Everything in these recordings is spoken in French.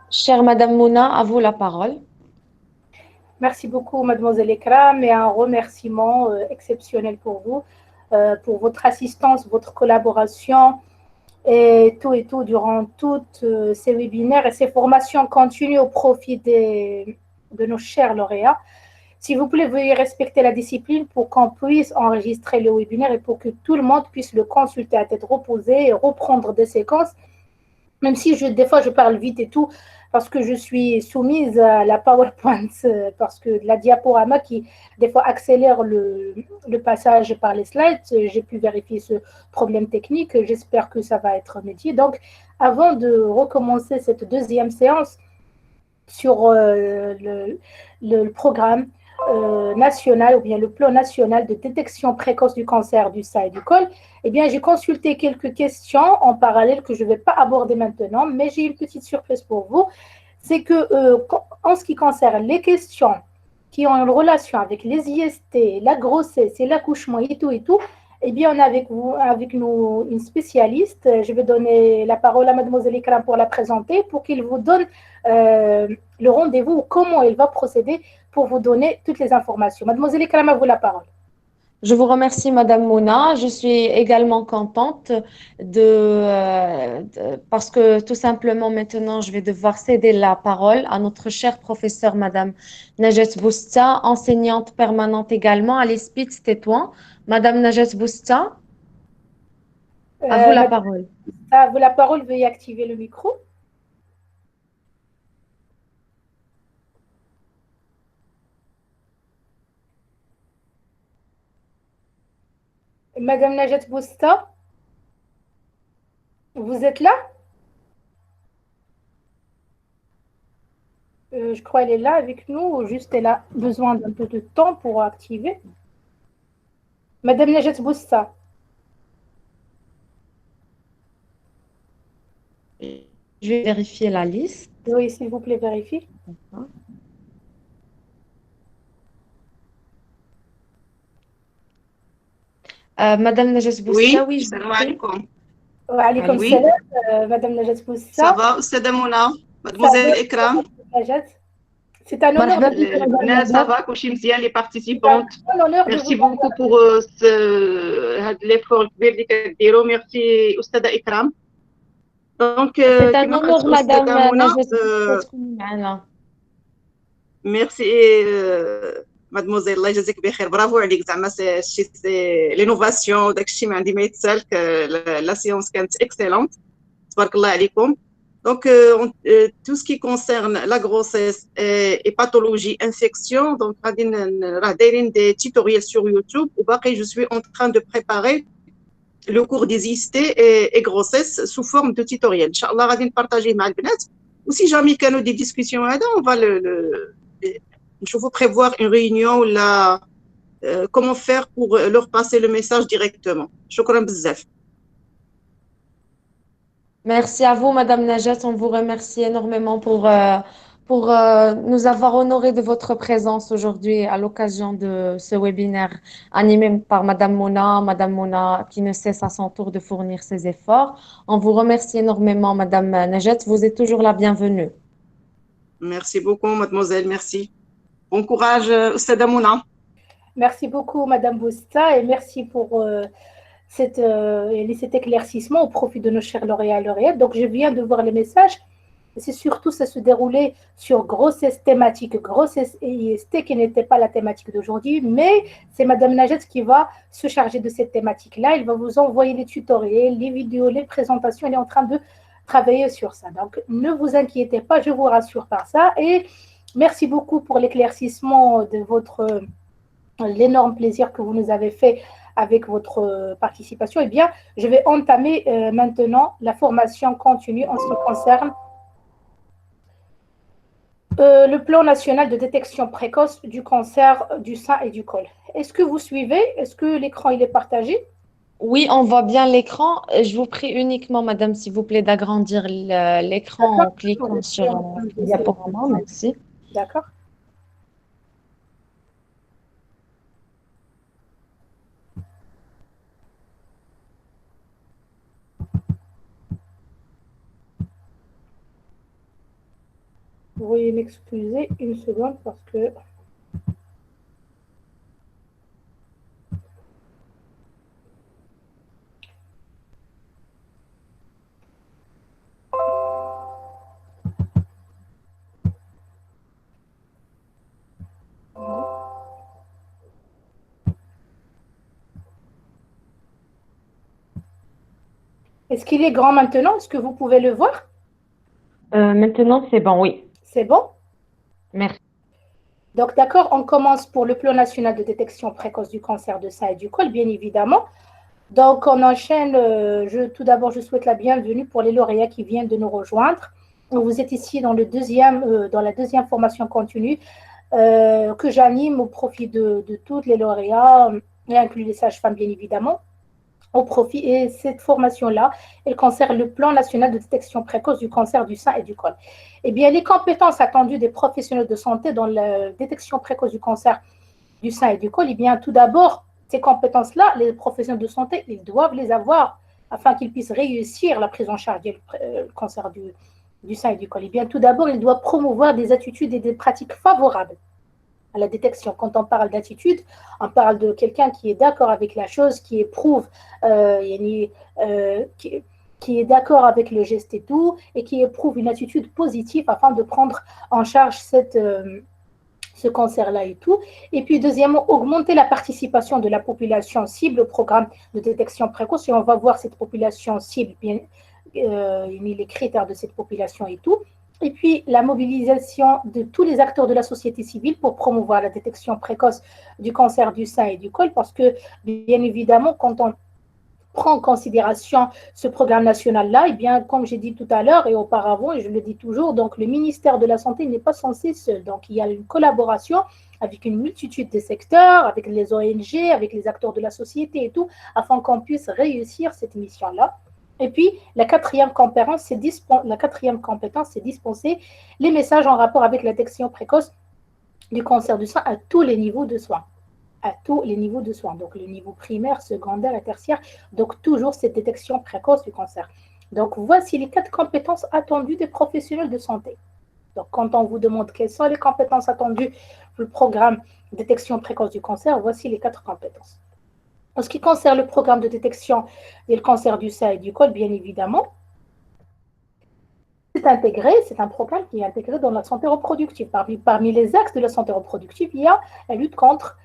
Chère Madame Mouna, à vous la parole. Merci beaucoup, mademoiselle Ekram, et un remerciement exceptionnel pour votre assistance, votre collaboration et tout durant toutes ces webinaires et ces formations continues au profit de nos chers lauréats. S'il vous plaît, veuillez respecter la discipline pour qu'on puisse enregistrer le webinaire et pour que tout le monde puisse le consulter à tête reposée et reprendre des séquences même si des fois je parle vite et tout, parce que je suis soumise à la PowerPoint, parce que la diaporama qui des fois accélère le passage par les slides, j'ai pu vérifier ce problème technique, j'espère que ça va être remédié. Donc, avant de recommencer cette deuxième séance sur le programme national ou bien le plan national de détection précoce du cancer du sein et du col, eh bien, j'ai consulté quelques questions en parallèle que je ne vais pas aborder maintenant, mais j'ai une petite surprise pour vous. C'est que, en ce qui concerne les questions qui ont une relation avec les IST, la grossesse et l'accouchement et tout, eh bien, on a avec nous une spécialiste. Je vais donner la parole à mademoiselle Ikram pour la présenter, pour qu'il vous donne le rendez-vous, comment elle va procéder pour vous donner toutes les informations. Mademoiselle Ikram, à vous la parole. Je vous remercie, Madame Mouna. Je suis également contente parce que tout simplement maintenant, je vais devoir céder la parole à notre chère professeure, Madame Najet Bousta, enseignante permanente également à l'ESPIT Tétouan. Madame Najet Bousta, à vous la Madame, parole. à vous la parole, veuillez activer le micro. Madame Najet Bousta, vous êtes là? Je crois qu'elle est là avec nous, ou juste elle a besoin d'un peu de temps pour activer. Madame Najet Bousta. Je vais vérifier la liste. Oui, s'il vous plaît, vérifiez. Madame Najet Bousta, Oui, oui, je salam vous prie. alaikum. Wa alaykoum Allez-y. Oui, salam, Madame Najet ça Bousta. va, Oustada Mouna, Ça va, mademoiselle Ekram, Najet? C'est un honneur مرحبا de بك البنات, ça Madame va, كلشي مزيان, les c'est un participantes. grand honneur de vous Merci avoir. beaucoup pour هاد l'effort الكبير اللي كديروا. Merci أستاذة إكرام. Donc, C'est un كما honneur, قالت Madame أستاذة منى, Najet Bousta, تكوني معنا. merci mademoiselle, الله يجازيك بخير, برافو عليك زعما لينوفاسيون وداك الشيء ما عندي ما يتسالك. لا سيونس كانت اكسلونت, تبارك الله عليكم. Donc, tout ce qui concerne la grossesse et pathologie, infection, donc, des tutoriels sur YouTube. Je suis en train de préparer le cours des IST et grossesse sous forme de tutoriel. Inch'Allah, غادي نبارطاجيه مع البنات. Ou si jamais كانوا des discussions, on va je vous prévoir une réunion là, comment faire pour leur passer le message directement. شكرا بزاف. Merci à vous, Madame Najat. On vous remercie énormément pour nous avoir honoré de votre présence aujourd'hui à l'occasion de ce webinaire animé par Madame Mouna, qui ne cesse à son tour de fournir ses efforts. On vous remercie énormément, Madame Najat. Vous êtes toujours la bienvenue. Merci beaucoup, mademoiselle, merci. Bon courage, Oustada Mouna. Merci beaucoup, Madame Bousta, et merci pour cet éclaircissement au profit de nos chers lauréats et lauréates. Donc, je viens de voir les messages. C'est surtout, ça se déroulait sur grossesse thématique, grossesse et IST, qui n'était pas la thématique d'aujourd'hui, mais c'est Madame Najet qui va se charger de cette thématique-là. Elle va vous envoyer les tutoriels, les vidéos, les présentations. Elle est en train de travailler sur ça. Donc, ne vous inquiétez pas, je vous rassure par ça. Et merci beaucoup pour l'éclaircissement de l'énorme plaisir que vous nous avez fait avec votre participation. Eh bien, je vais entamer maintenant la formation continue en ce qui concerne le plan national de détection précoce du cancer du sein et du col. Est-ce que vous suivez? Est-ce que l'écran il est partagé? Oui, on voit bien l'écran. Je vous prie uniquement, Madame, s'il vous plaît, d'agrandir l'écran D'accord. en cliquant Je suis sur en train le d'essayer. diaporama. Merci. D'accord. veuillez m'excuser une seconde parce que... Est-ce qu'il est grand maintenant? Est-ce que vous pouvez le voir? Maintenant, c'est bon, oui. C'est bon? Merci. Donc, d'accord, on commence pour le plan national de détection précoce du cancer de sein et du col, bien évidemment. Donc, on enchaîne. Tout d'abord, je souhaite la bienvenue pour les lauréats qui viennent de nous rejoindre. Vous êtes ici dans la deuxième formation continue que j'anime au profit de toutes les lauréats, et inclus les sages-femmes, bien évidemment. Et cette formation-là, elle concerne le plan national de détection précoce du cancer du sein et du col. Eh bien, les compétences attendues des professionnels de santé dans la détection précoce du cancer du sein et du col, eh bien, tout d'abord, ces compétences-là, les professionnels de santé, ils doivent les avoir afin qu'ils puissent réussir la prise en charge du cancer du sein et du col. Eh bien, tout d'abord, ils doivent promouvoir des attitudes et des pratiques favorables à la détection. Quand on parle d'attitude, on parle de quelqu'un qui est d'accord avec la chose, qui éprouve, qui est d'accord avec le geste et tout, et qui éprouve une attitude positive afin de prendre en charge ce cancer-là et tout. Et puis, deuxièmement, augmenter la participation de la population cible au programme de détection précoce. Et on va voir cette population cible, bien, les critères de cette population et tout. Et puis, la mobilisation de tous les acteurs de la société civile pour promouvoir la détection précoce du cancer du sein et du col, parce que, bien évidemment, quand on prend en considération ce programme national-là, eh bien, comme j'ai dit tout à l'heure et auparavant, et je le dis toujours, donc le ministère de la Santé n'est pas censé seul. Donc, il y a une collaboration avec une multitude de secteurs, avec les ONG, avec les acteurs de la société et tout, afin qu'on puisse réussir cette mission-là. Et puis, la quatrième compétence, c'est dispenser les messages en rapport avec la détection précoce du cancer du sein à tous les niveaux de soins. À tous les niveaux de soins, donc le niveau primaire, secondaire et tertiaire, donc toujours cette détection précoce du cancer. Donc, voici les 4 compétences attendues des professionnels de santé. Donc, quand on vous demande quelles sont les compétences attendues pour le programme de détection précoce du cancer, voici les 4 compétences. En ce qui concerne le programme de détection du cancer du sein et du col, bien évidemment, c'est un programme qui est intégré dans la santé reproductive. Parmi les axes de la santé reproductive, il y a la lutte contre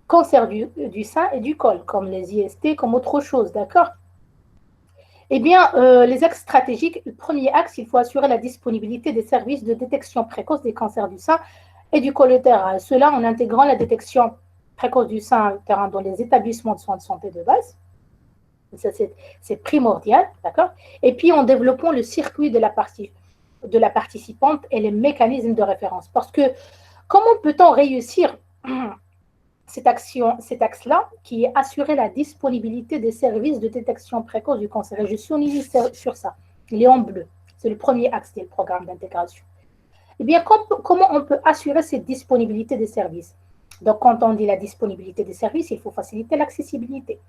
cancer du sein et du col, comme les IST, comme autre chose, d'accord? Eh bien, les axes stratégiques, le premier axe, il faut assurer la disponibilité des services de détection précoce des cancers du sein et du col utérin. Cela en intégrant la détection précoce du sein utérin dans les établissements de soins de santé de base. Ça, c'est primordial, d'accord? Et puis, en développant le circuit de la participante et les mécanismes de référence. Parce que comment peut-on réussir cet axe-là, qui est assurer la disponibilité des services de détection précoce du cancer? Et je suis sur ça. Il est en bleu. C'est le premier axe du programme d'intégration. Eh bien, comment on peut assurer cette disponibilité des services? Donc, quand on dit la disponibilité des services, il faut faciliter l'accessibilité.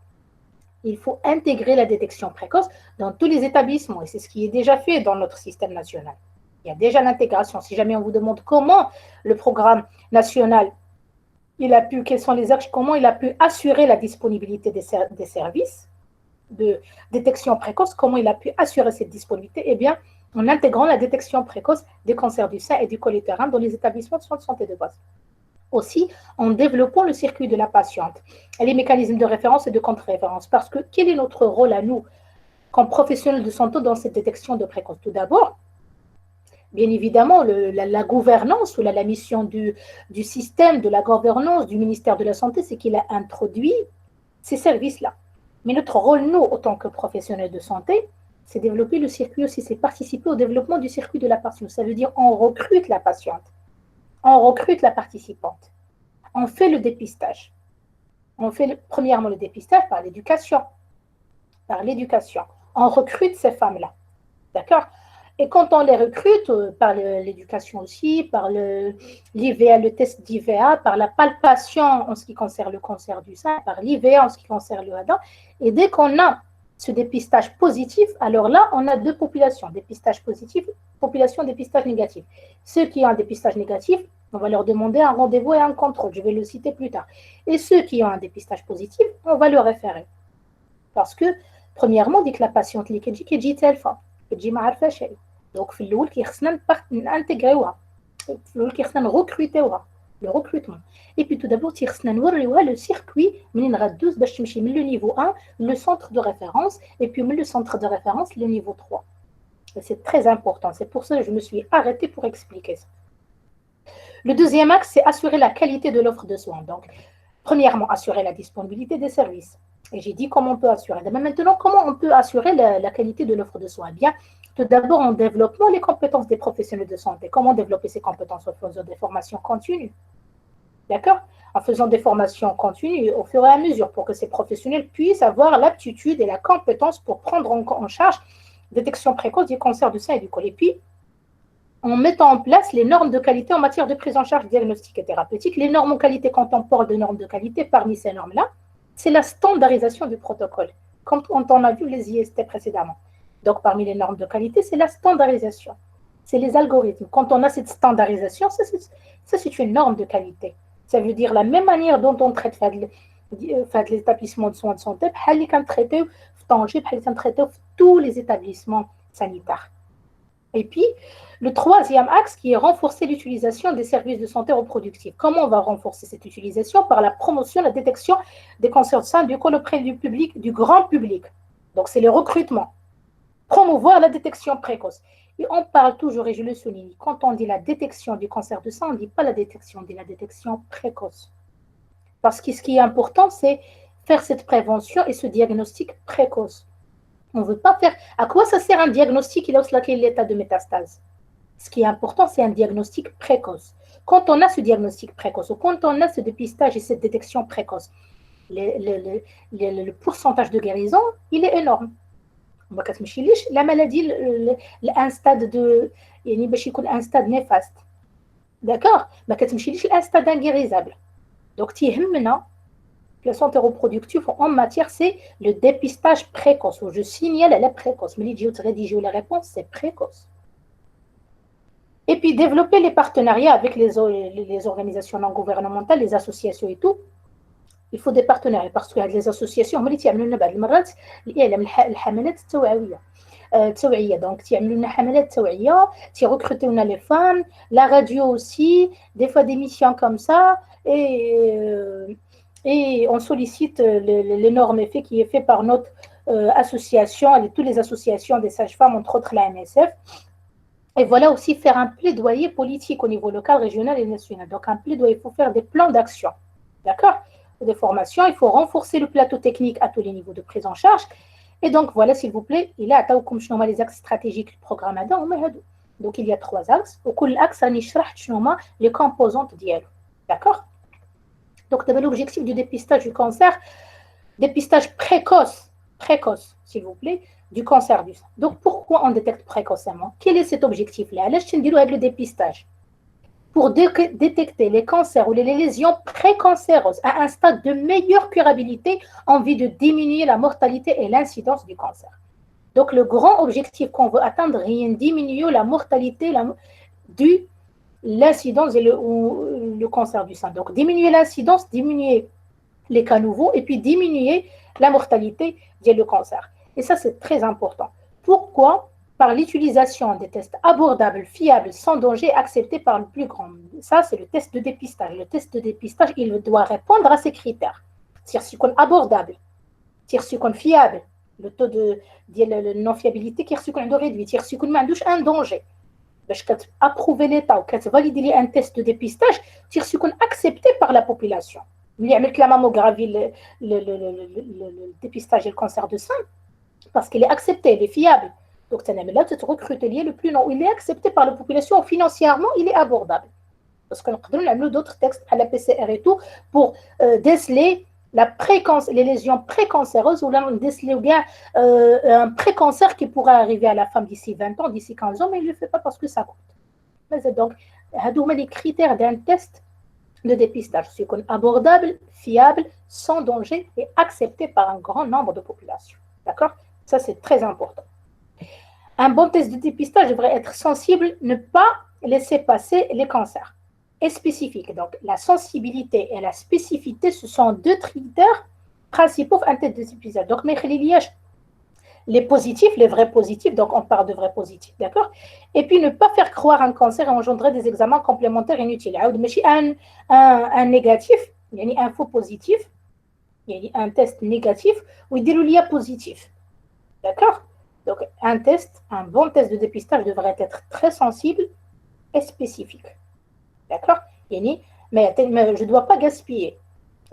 Il faut intégrer la détection précoce dans tous les établissements. Et c'est ce qui est déjà fait dans notre système national. Il y a déjà l'intégration. Si jamais on vous demande comment le programme national, quels sont les axes, comment il a pu assurer la disponibilité des services de détection précoce, comment il a pu assurer cette disponibilité? Eh bien, en intégrant la détection précoce des cancers du sein et du col utérin dans les établissements de soins de santé de base. Aussi, en développant le circuit de la patiente et les mécanismes de référence et de contre-référence. Parce que quel est notre rôle à nous, comme professionnels de santé, dans cette détection de précoce? Tout d'abord, bien évidemment, la gouvernance ou la mission du système, de la gouvernance du ministère de la Santé, c'est qu'il a introduit ces services-là. Mais notre rôle, nous, en tant que professionnels de santé, c'est développer le circuit aussi, c'est participer au développement du circuit de la patiente. Ça veut dire on recrute la patiente, on recrute la participante, on fait le dépistage. On fait premièrement le dépistage par l'éducation. On recrute ces femmes-là, d'accord? Et quand on les recrute, par l'éducation aussi, par l'IVA, le test d'IVA, par la palpation en ce qui concerne le cancer du sein, par l'IVA en ce qui concerne le HADA, et dès qu'on a ce dépistage positif, alors là, on a deux populations, dépistage positif, population dépistage négatif. Ceux qui ont un dépistage négatif, on va leur demander un rendez-vous et un contrôle, je vais le citer plus tard. Et ceux qui ont un dépistage positif, on va le référer. Parce que, premièrement, dès que la patiente qui dit qu'elle dit telle fois, qu'elle dit معرفة شيء. Donc, في الأول كيخصنا نانتيغريوها، في الأول كيخصنا نغوكروتيوها، le recrutement. Et puis tout d'abord, le circuit, باش تمشي من le niveau 1, le centre de référence, et puis le centre de référence, le niveau 3. Et c'est très important, c'est pour ça que je me suis arrêtée pour expliquer ça. Le deuxième axe, c'est assurer la qualité de l'offre de soins. Donc, premièrement, assurer la disponibilité des services. Et j'ai dit comment on peut assurer. Mais maintenant, comment on peut assurer la qualité de l'offre de soins? Bien, tout d'abord, en développant les compétences des professionnels de santé. Comment développer ces compétences? En faisant des formations continues. D'accord? En faisant des formations continues au fur et à mesure pour que ces professionnels puissent avoir l'aptitude et la compétence pour prendre en charge détection précoce du cancer du sein et du col. Et puis, en mettant en place les normes de qualité en matière de prise en charge diagnostique et thérapeutique. Les normes en qualité, quand on parle de normes de qualité, parmi ces normes-là, c'est la standardisation du protocole, comme on a vu les IST précédemment. Donc, parmi les normes de qualité, c'est la standardisation. C'est les algorithmes. Quand on a cette standardisation, ça c'est une norme de qualité. Ça veut dire la même manière dont on traite les établissements de soins de santé, on traite tous les établissements sanitaires. Et puis, le troisième axe qui est renforcer l'utilisation des services de santé reproductive. Comment on va renforcer cette utilisation? Par la promotion, la détection des cancers de sein du col auprès du public, du grand public. Donc, c'est le recrutement. Promouvoir la détection précoce. Et on parle toujours, et je le souligne, quand on dit la détection du cancer de sein, on ne dit pas la détection, on dit la détection précoce. Parce que ce qui est important, c'est faire cette prévention et ce diagnostic précoce. On ne veut pas faire... À quoi ça sert un diagnostic? Il a aussi l'état de métastase. Ce qui est important, c'est un diagnostic précoce. Quand on a ce diagnostic précoce, ou quand on a ce dépistage et cette détection précoce, le pourcentage de guérison, il est énorme. La maladie, un stade un stade néfaste. D'accord? Un stade inguérissable. Donc, la santé reproductive en matière, c'est le dépistage précoce. Je signale à la précoce. Mais la réponse, c'est précoce. Et puis, développer les partenariats avec les organisations non gouvernementales, les associations et tout. Il faut des partenaires parce que les associations, donc, tu recrutes les femmes, la radio aussi, des fois des missions comme ça, et on sollicite l'énorme effet qui est fait par notre association, toutes les associations des sages-femmes, entre autres la MSF. Et voilà aussi faire un plaidoyer politique au niveau local, régional et national. Donc un plaidoyer, il faut faire des plans d'action. D'accord? Des formations, il faut renforcer le plateau technique à tous les niveaux de prise en charge. Et donc voilà, s'il vous plaît, il a comme les axes stratégiques du programme ADA. Donc il y a 3 axes. Au coup, l'axe, les composantes d'IEL. D'accord? Donc l'objectif du dépistage du cancer, dépistage précoce, s'il vous plaît, du cancer du sein. Donc pourquoi on détecte précocement? Quel est cet objectif-là? Le dépistage. Pour détecter les cancers ou les lésions précancéreuses à un stade de meilleure curabilité en vue de diminuer la mortalité et l'incidence du cancer. Donc, le grand objectif qu'on veut atteindre, c'est diminuer la mortalité, l'incidence ou le cancer du sein. Donc, diminuer l'incidence, diminuer les cas nouveaux et puis diminuer la mortalité du cancer. Et ça, c'est très important. Pourquoi? Par l'utilisation des tests abordables, fiables, sans danger, acceptés par le plus grand. Ça, c'est le test de dépistage. Le test de dépistage, il doit répondre à ces critères. C'est abordable, c'est fiable, le taux de non-fiabilité qui est réduit, c'est un danger. Pour approuver l'État ou valider un test de dépistage, c'est accepté par la population. Il y a la mammographie, le dépistage et le cancer de sein, parce qu'il est accepté, il est fiable. Donc, là, tu recrutes le plus long. Il est accepté par la population financièrement, il est abordable. Parce qu'on a d'autres textes à la PCR et tout pour déceler les lésions précancéreuses ou là, déceler un précancer qui pourrait arriver à la femme d'ici 20 ans, d'ici 15 ans, mais il ne le fait pas parce que ça coûte. Mais donc, les critères d'un test de dépistage, c'est abordable, fiable, sans danger et accepté par un grand nombre de populations. D'accord? Ça, c'est très important. Un bon test de dépistage devrait être sensible, ne pas laisser passer les cancers. Et spécifique. Donc, la sensibilité et la spécificité, ce sont deux critères principaux pour un test de dépistage. Donc, les positifs, les vrais positifs, donc on parle de vrais positifs, d'accord? Et puis ne pas faire croire un cancer et engendrer des examens complémentaires inutiles. Un négatif, il y a un faux positif, il y a un test négatif, ou il y a positif, d'accord? Donc un bon test de dépistage devrait être très sensible et spécifique, d'accord? Mais je ne dois pas gaspiller.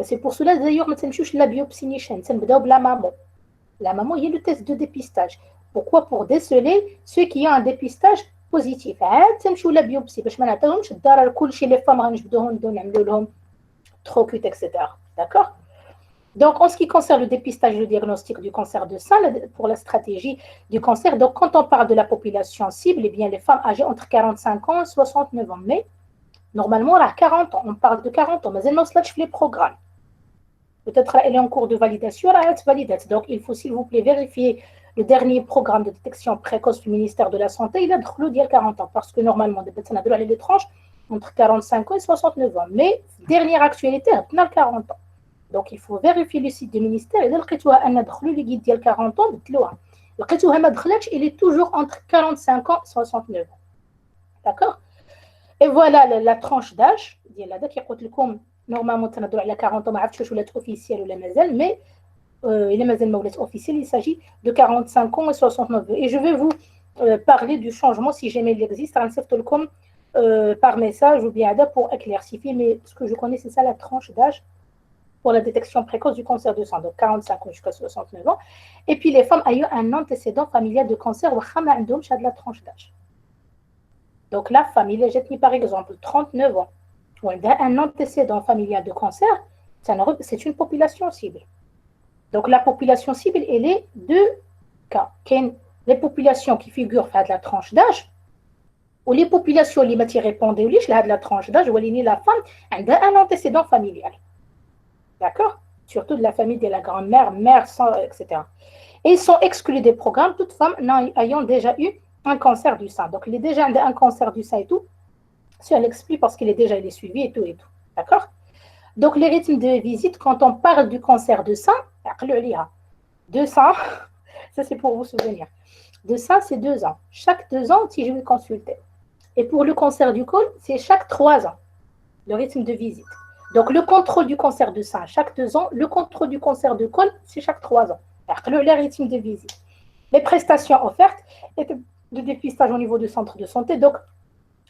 C'est pour cela d'ailleurs, je ne la biopsie nichaine, c'est la maman. La maman, il y a le test de dépistage. Pourquoi? Pour déceler ceux qui ont un dépistage positif. La biopsie, parce que les femmes, trop cute, etc. D'accord? Donc, en ce qui concerne le dépistage et le diagnostic du cancer de sein, pour la stratégie du cancer, donc quand on parle de la population cible, eh bien, les femmes âgées entre 45 ans et 69 ans. Mais normalement, à 40 ans, on parle de 40 ans, mais elle ne les programmes. Peut-être elle est en cours de validation, elle est validée. Donc, il faut, s'il vous plaît, vérifier le dernier programme de détection précoce du ministère de la Santé. Il a de 40 ans, parce que normalement, on a les tranches entre 45 ans et 69 ans. Mais, dernière actualité, on a 40 ans. Donc, il faut vérifier le site du ministère. Et là, le guide de 40 ans, il est toujours entre 45 ans et 69 ans. D'accord? Et voilà la tranche d'âge. Normalement, on a 40 ans, je ne officiel ou la mazel, mais il est officiel, il s'agit de 45 ans et 69 ans. Et je vais vous parler du changement, si jamais il existe, par message ou bien pour éclaircifier, mais ce que je connais, c'est ça la tranche d'âge pour la détection précoce du cancer du sein, donc 45 ans jusqu'à 69 ans. Et puis les femmes ayant un antécédent familial de cancer ou de la tranche d'âge. Donc la famille, j'ai par exemple 39 ans, ou un antécédent familial de cancer, c'est une population cible. Donc la population cible, elle est deux cas. Les populations qui figurent à la tranche d'âge, ou les populations qui répondent à la tranche d'âge, où la femme a un antécédent familial. D'accord? Surtout de la famille de la grand-mère, mère, etc. Et ils sont exclus des programmes, toutes femmes ayant déjà eu un cancer du sein. Donc, il est déjà un cancer du sein et tout. Si elle explique parce qu'il est suivi et tout. D'accord? Donc, les rythmes de visite, quand on parle du cancer de sein, de sein, ça c'est pour vous souvenir. De sein, c'est 2 ans. Chaque 2 ans, si je vais consulter. Et pour le cancer du col, c'est chaque 3 ans, le rythme de visite. Donc, le contrôle du cancer de sein, chaque 2 ans. Le contrôle du cancer du col, c'est chaque 3 ans. Le rythme de visite. Les prestations offertes et de dépistage au niveau du centre de santé. Donc,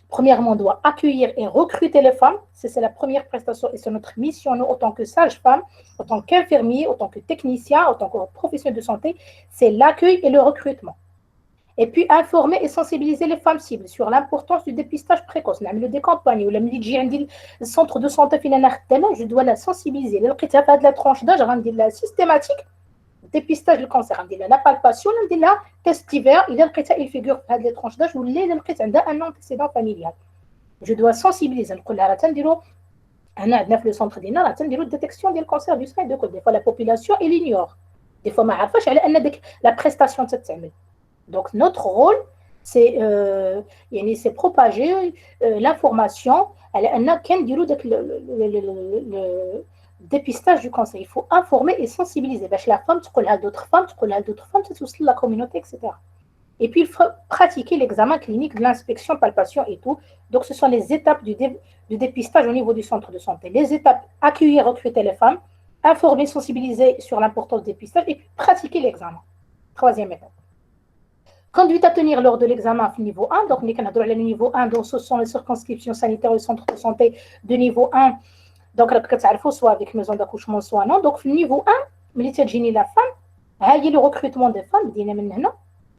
premièrement, on doit accueillir et recruter les femmes. C'est la première prestation et c'est notre mission, nous, en tant que sage-femme, en tant qu'infirmier, en tant que technicien, en tant que professionnel de santé, c'est l'accueil et le recrutement. Et puis, informer et sensibiliser les femmes cibles sur l'importance du dépistage précoce. Des campagnes où le centre de santé, je dois la sensibiliser. De la tranche d'âge, la systématique dépistage du cancer. La palpation, la test d'hiver, il figure à la tranche d'âge où il y a un antécédent familial. Je dois sensibiliser. Le centre de détection du cancer du sein. Des fois, la population, il ignore. Des fois, la prestation de cette semaine. Donc, notre rôle, c'est propager l'information. Le dépistage du cancer. Il faut informer et sensibiliser. La femme, d'autres femmes, c'est aussi la communauté, etc. Et puis, il faut pratiquer l'examen clinique de l'inspection, palpation et tout. Donc, ce sont les étapes du dépistage au niveau du centre de santé. Les étapes, accueillir, recruter les femmes, informer, sensibiliser sur l'importance du dépistage et puis pratiquer l'examen. 3e étape. Conduite à tenir lors de l'examen niveau 1. Donc, le niveau 1, donc, ce sont les circonscriptions sanitaires au centre de santé de niveau 1. Donc, soit avec maison d'accouchement, soit non. Donc, niveau 1, la femme, il y a le recrutement des femmes,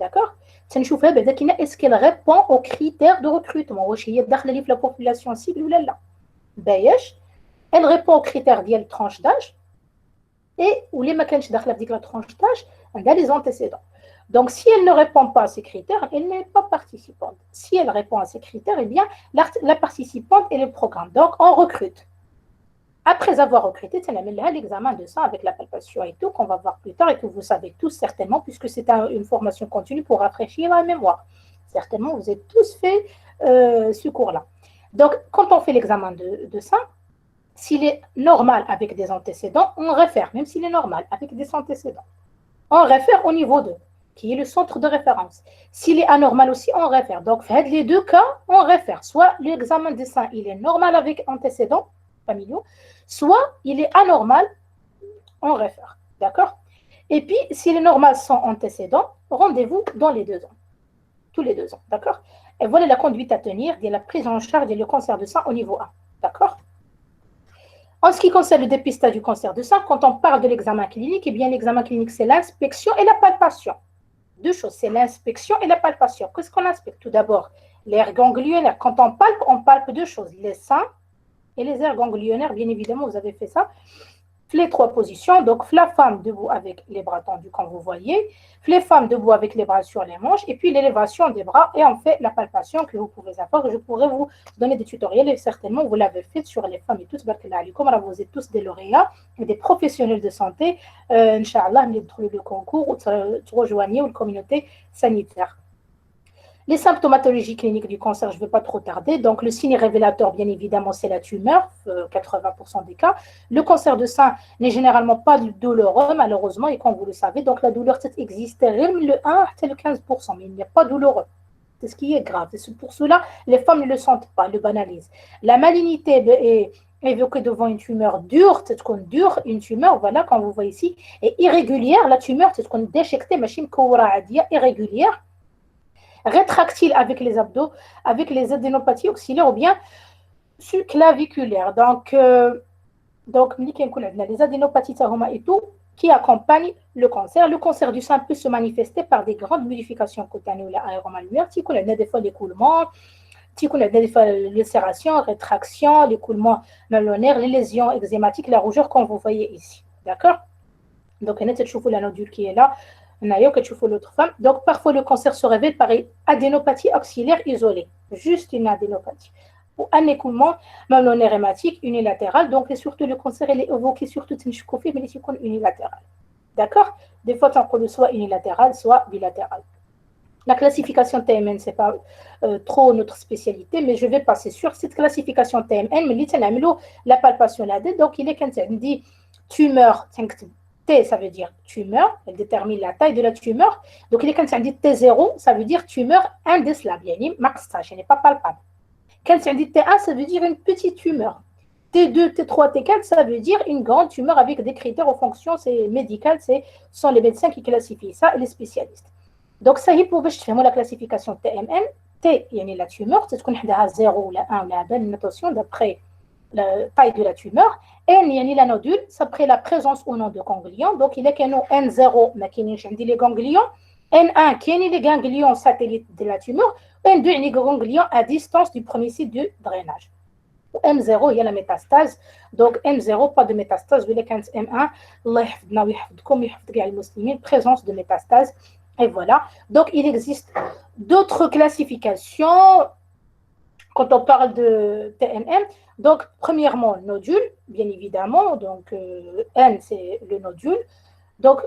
d'accord? Est-ce qu'elle répond aux critères de recrutement? La population cible ou là? Elle répond aux critères de la tranche d'âge et où les maquins de la tranche d'âge, elle a les antécédents. Donc, si elle ne répond pas à ces critères, elle n'est pas participante. Si elle répond à ces critères, eh bien, la participante est le programme. Donc, on recrute. Après avoir recruté, tu as l'examen de sang avec la palpation et tout, qu'on va voir plus tard et que vous savez tous certainement, puisque c'est une formation continue pour rafraîchir la mémoire. Certainement, vous avez tous fait ce cours-là. Donc, quand on fait l'examen de sang, s'il est normal avec des antécédents, on réfère, même s'il est normal avec des antécédents. On réfère au niveau 2, qui est le centre de référence. S'il est anormal aussi, on réfère. Donc, faites les deux cas, on réfère. Soit l'examen de sang, il est normal avec antécédents familiaux, soit il est anormal, on réfère. D'accord? Et puis, s'il est normal sans antécédents, rendez-vous dans les 2 ans. Tous les 2 ans. D'accord? Et voilà la conduite à tenir de la prise en charge du cancer de sang au niveau 1. D'accord? En ce qui concerne le dépistage du cancer de sang, quand on parle de l'examen clinique, eh bien, l'examen clinique, c'est l'inspection et la palpation. 2 choses, c'est l'inspection et la palpation. Qu'est-ce qu'on inspecte? Tout d'abord, l'aire ganglionnaire. Quand on palpe 2 choses, les seins et les aires ganglionnaires, bien évidemment, vous avez fait ça. Les 3 positions, donc la femme debout avec les bras tendus, comme vous voyez, les femmes debout avec les bras sur les manches, et puis l'élévation des bras, et on fait la palpation que vous pouvez avoir. Je pourrais vous donner des tutoriels, et certainement vous l'avez fait sur les femmes et tous, comme vous êtes tous des lauréats, et des professionnels de santé, Inch'Allah, le concours, ou rejoignez ou la communauté sanitaire. Les symptomatologies cliniques du cancer, je ne vais pas trop tarder. Donc, le signe révélateur, bien évidemment, c'est la tumeur, 80% des cas. Le cancer de sein n'est généralement pas douloureux, malheureusement, et comme vous le savez, donc la douleur existe le 1 c'est le 15%, mais il n'y a pas douloureux. C'est ce qui est grave. C'est pour cela les femmes ne le sentent pas, le banalisent. La malignité est évoquée devant une tumeur dure, c'est ce qu'on dure, une tumeur, voilà, comme vous voyez ici, est irrégulière. La tumeur, c'est ce qu'on déchecté, machine irrégulière, rétractile avec les abdos, avec les adénopathies auxiliaires ou bien subclaviculaires. Donc les adénopathies et tout qui accompagnent le cancer. Le cancer du sein peut se manifester par des grandes modifications cutanées ou aéromanuaires, des fois l'écoulement, des fois l'ulcération, rétraction, l'écoulement mallonaire, les lésions eczématiques, la rougeur comme vous voyez ici. D'accord? Donc, on a la nodule qui est là. L'autre femme. Donc, parfois, le cancer se révèle par une adénopathie axillaire isolée, juste une adénopathie, ou un écoulement mallonaire hématique unilatéral. Donc, surtout, le cancer, il est évoqué surtout mais il est unilatéral. D'accord? Des fois, on peut soit unilatéral, soit bilatéral. La classification TMN, ce n'est pas trop notre spécialité, mais je vais passer sur cette classification TMN, mais la palpation là. Donc, il est quand on dit tumeur, T, ça veut dire tumeur, elle détermine la taille de la tumeur. Donc, il est quand on dit T0, ça veut dire tumeur indécelable, max, ça n'est pas palpable. Quand on dit T1, ça veut dire une petite tumeur. T2, T3, T4, ça veut dire une grande tumeur avec des critères aux fonctions médicales. Ce sont les médecins qui classifient ça et les spécialistes. Donc, ça y est pour la classification TMN. T, il y a la tumeur, c'est ce qu'on a 0 ou la 1 ou la 2, attention, d'après la taille de la tumeur. N, il y a la nodule, c'est après la présence ou non de ganglions. Donc, il y a qu'un N0, mais qui est les ganglions. N1, qui est les ganglions satellites de la tumeur. N2, il y a les ganglions à distance du premier site de drainage. M0, il y a la métastase. Donc, M0, pas de métastase. Vous voyez, M1, Allah yahfadna wa yahfadkom, yahfad les musulmans, présence de métastase. Et voilà. Donc, il existe d'autres classifications quand on parle de TNM. Donc, premièrement, nodule, bien évidemment. Donc, N, c'est le nodule. Donc,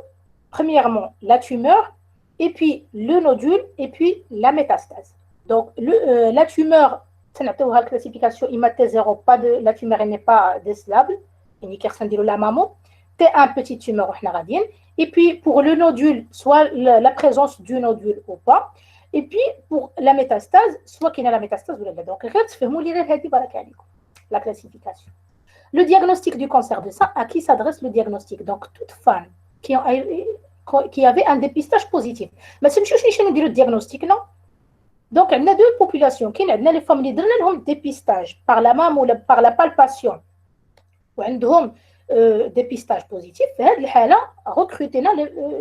premièrement, la tumeur, et puis le nodule, et puis la métastase. Donc, la tumeur, c'est la classification IMAT0, la tumeur n'est pas décelable. Il n'y a la maman. T1, petite tumeur radienne. Et puis, pour le nodule, soit la présence du nodule ou pas. Et puis, pour la métastase, soit qu'il y a la métastase ou la. Donc, la classification. Le diagnostic du cancer de sein, à qui s'adresse le diagnostic? Donc, toute femme qui avait un dépistage positif. Mais c'est le diagnostic, non? Donc, il y a deux populations. Il y a les femmes qui ont un dépistage par la maman ou par la palpation. Ou ont dépistage positif. Recruter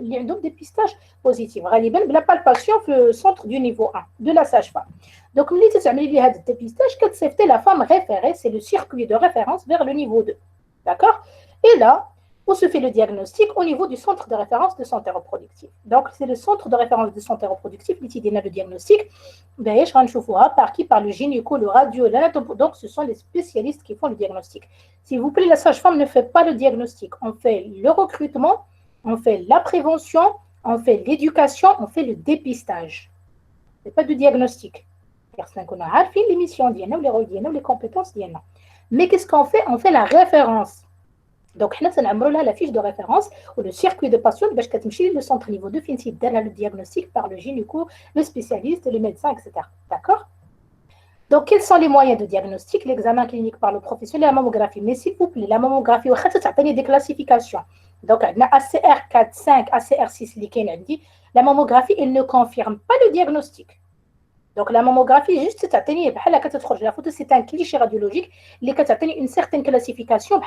les dépistage positif. La palpation au centre du niveau 1 de la sage-femme. Donc, le dépistage, la femme référée, c'est le circuit de référence vers le niveau 2. D'accord? Et là, où se fait le diagnostic au niveau du centre de référence de santé reproductive. Donc, c'est le centre de référence de santé reproductive qui donne le diagnostic. Par qui? Par le gynéco, le radio, l'anatome. Donc, ce sont les spécialistes qui font le diagnostic. S'il vous plaît, la sage-femme ne fait pas le diagnostic. On fait le recrutement, on fait la prévention, on fait l'éducation, on fait le dépistage. Ce n'est pas du diagnostic. Personne qu'on a fait l'émission, les rôles, les compétences. Mais qu'est-ce qu'on fait? On fait la référence. Donc, nous avons la fiche de référence ou le circuit de patient, le centre niveau 2, le diagnostic par le gynéco, le spécialiste, le médecin, etc. D'accord? Donc, quels sont les moyens de diagnostic? L'examen clinique par le professionnel, la mammographie. Mais s'il vous plaît, la mammographie, des classifications. Donc, ACR 4, 5, ACR 6, la mammographie, elle ne confirme pas le diagnostic. Donc, la mammographie, juste, la photo, c'est un cliché radiologique qui a une certaine classification.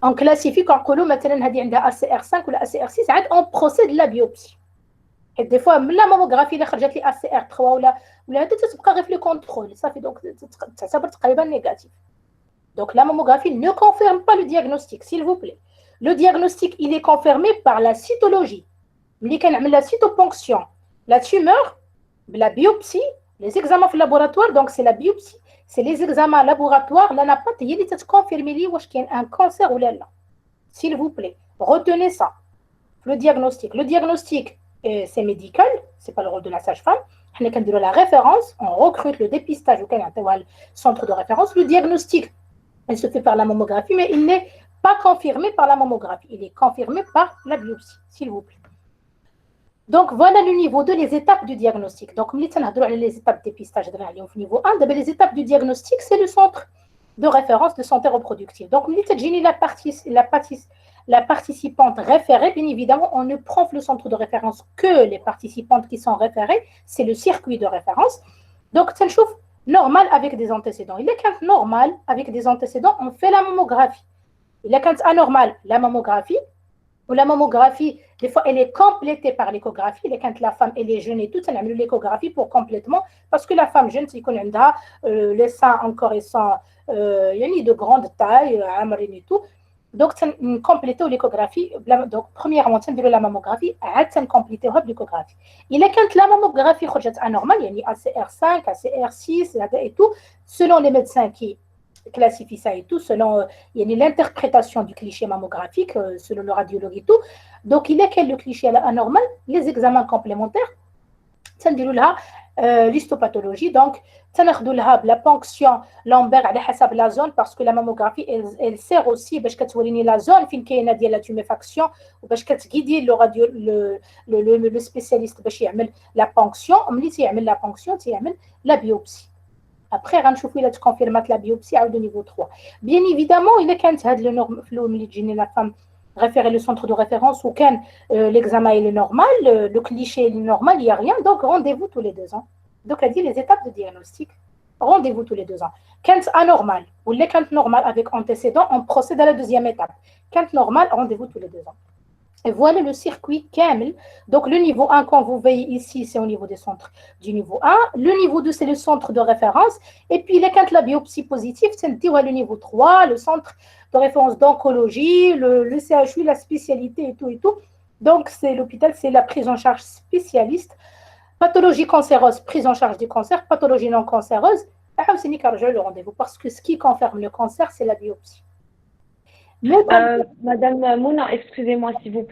On classifie quand on a ACR5 ou ACR6, on procède la biopsie. Et des fois, la mammographie, la ACR3 ou la le contrôle. Ça fait donc ça peut négatif. Donc, la mammographie ne confirme pas le diagnostic, s'il vous plaît. Le diagnostic, il est confirmé par la cytologie. La cytoponction, la tumeur, la biopsie, les examens laboratoires, donc c'est la biopsie. C'est les examens laboratoires, là, n'a pas été confirmé qu'il y a un cancer ou là. S'il vous plaît, retenez ça. Le diagnostic. Le diagnostic, c'est médical, ce n'est pas le rôle de la sage-femme. On a la référence, on recrute le dépistage auquel on a le centre de référence. Le diagnostic, il se fait par la mammographie, mais il n'est pas confirmé par la mammographie. Il est confirmé par la biopsie, s'il vous plaît. Donc, voilà le niveau 2, les étapes du diagnostic. Donc, les étapes de dépistage au niveau 1, les étapes du diagnostic, c'est le centre de référence de santé reproductive. Donc, la participante référée, bien évidemment, on ne prend le centre de référence que les participantes qui sont référées, c'est le circuit de référence. Donc, c'est une chose normale avec des antécédents. Il est quand normal avec des antécédents, on fait la mammographie. Il est quand anormal, la mammographie, ou la mammographie, des fois, elle est complétée par l'échographie. Quand la femme elle est jeune et tout, elle a mis l'échographie pour complètement, parce que la femme jeune, c'est qu'on a les seins encore, ils sont de grande taille, et tout. Donc, c'est complété l'échographie. Donc, premièrement, c'est la mammographie, c'est complété l'échographie. Il est quand la mammographie est anormale, il y a ACR5, ACR6 et tout, selon les médecins qui classifient ça et tout, selon l'interprétation du cliché mammographique, selon le radiologue et tout. Donc, il est quel le cliché anormal? Les examens complémentaires, c'est l'histopathologie. Donc, la ponction lombaire à la zone parce que la mammographie elle sert aussi parce que la zone fin qu'il y a la tuméfaction ou parce que guider le spécialiste parce qu'il la ponction, la ponction, la biopsie. Après, on va voir confirmer la biopsie à niveau 3. Bien évidemment, il est quand le norme la femme référer le centre de référence ou quand l'examen est normal, le cliché est normal, il n'y a rien, donc rendez-vous tous les 2 ans. Donc, elle dit les étapes de diagnostic, rendez-vous tous les 2 ans. Quand anormal ou les quand normal avec antécédent, on procède à la deuxième étape. Quand normal, rendez-vous tous les 2 ans. Et voilà le circuit Camel. Donc, le niveau 1, quand vous voyez ici, c'est au niveau des centres du niveau 1. Le niveau 2, c'est le centre de référence. Et puis, quand la biopsie positive, c'est le niveau 3, le centre de référence d'oncologie, le CHU, la spécialité et tout et tout. Donc, c'est l'hôpital, c'est la prise en charge spécialiste. Pathologie cancéreuse, prise en charge du cancer. Pathologie non cancéreuse, c'est le rendez-vous. Parce que ce qui confirme le cancer, c'est la biopsie. Madame Mouna, excusez-moi s'il vous plaît.